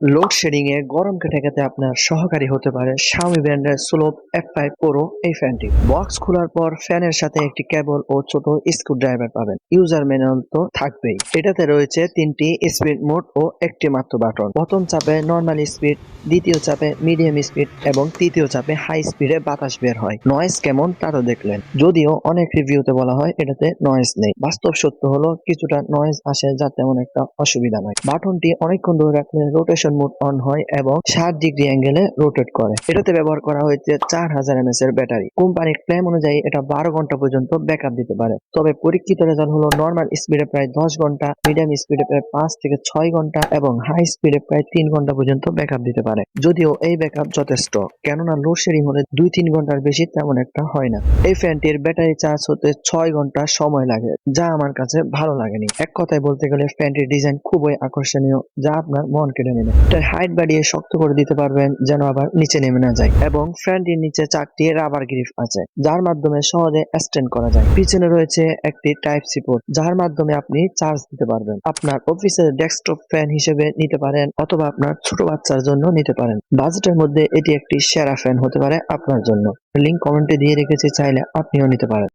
Load shedding এ গরমকে ঠেকাতে আপনার সহকারী হতে পারে Xiaomi ব্র্যান্ডের Slope F5 Pro এই ফ্যানটি। বক্স খোলার পর ফ্যানের সাথে একটি কেবল ও ছোট স্ক্রুড্রাইভার পাবেন। ইউজার ম্যানুয়াল তো থাকবেই। এটাতে রয়েছে 3টি স্পিড মোড ও একটি মাত্র বাটন। প্রথম চাপে নরমাল স্পিড, দ্বিতীয় চাপে মিডিয়াম স্পিড এবং তৃতীয় চাপে হাই স্পিডে বাতাস বের হয়। নয়েজ কেমন তা তো দেখলেন। যদিও অনেক রিভিউতে বলা হয় এটাতে নয়েজ নেই। বাস্তব সত্য হলো কিছুটা নয়েজ আসে, যা তেমন একটা অসুবিধা নয়। বাটনটি অনেকক্ষণ ধরে রাখলে রোটেশন মোড অন হয় এবং 60 ডিগ্রি অ্যাঙ্গেলে রোটেট করে। এটাতে ব্যবহার করা হয়েছে 4000 mAh এর ব্যাটারি। কোম্পানির ক্লেম অনুযায়ী এটা 12 ঘন্টা পর্যন্ত ব্যাকআপ দিতে পারে। তবে পরীক্ষিত রেজাল্ট হলো নরমাল স্পিডে প্রায় 10 ঘন্টা, মিডিয়াম স্পিডে প্রায় 5 থেকে 6 ঘন্টা এবং হাই স্পিডে প্রায় 3 ঘন্টা পর্যন্ত ব্যাকআপ দিতে পারে। যদিও এই ব্যাকআপ যথেষ্ট, কেননা লোডশেডিং হলে 2-3 ঘন্টার বেশি তেমন একটা হয় না। এই ফ্যানটির ব্যাটারি চার্জ হতে 6 ঘন্টা সময় লাগে, যা আমার কাছে ভালো লাগেনি। এক কথায় বলতে গেলে ফ্যানটির ডিজাইন খুবই আকর্ষণীয়, যা আপনার মন কেড়ে নেবে। এটার হাইট বাড়িয়ে শক্ত করে দিতে পারবেন যেন আবার নিচে নেমে না যায়, এবং ফ্যানটির নিচে 4টি রাবার গ্রিপ আছে যার মাধ্যমে সহজে স্ট্যান্ড করা যায়। পিছনে রয়েছে একটি টাইপ সি পোর্ট যার মাধ্যমে আপনি চার্জ দিতে পারবেন। আপনার অফিসের ডেস্কটপ ফ্যান হিসেবে নিতে পারেন অথবা আপনার ছোট বাচ্চার জন্য নিতে পারেন। বাজেটের মধ্যে এটি একটি সেরা ফ্যান হতে পারে আপনার জন্য। লিংক কমেন্টে দিয়ে রেখেছি, চাইলে আপনিও নিতে পারেন।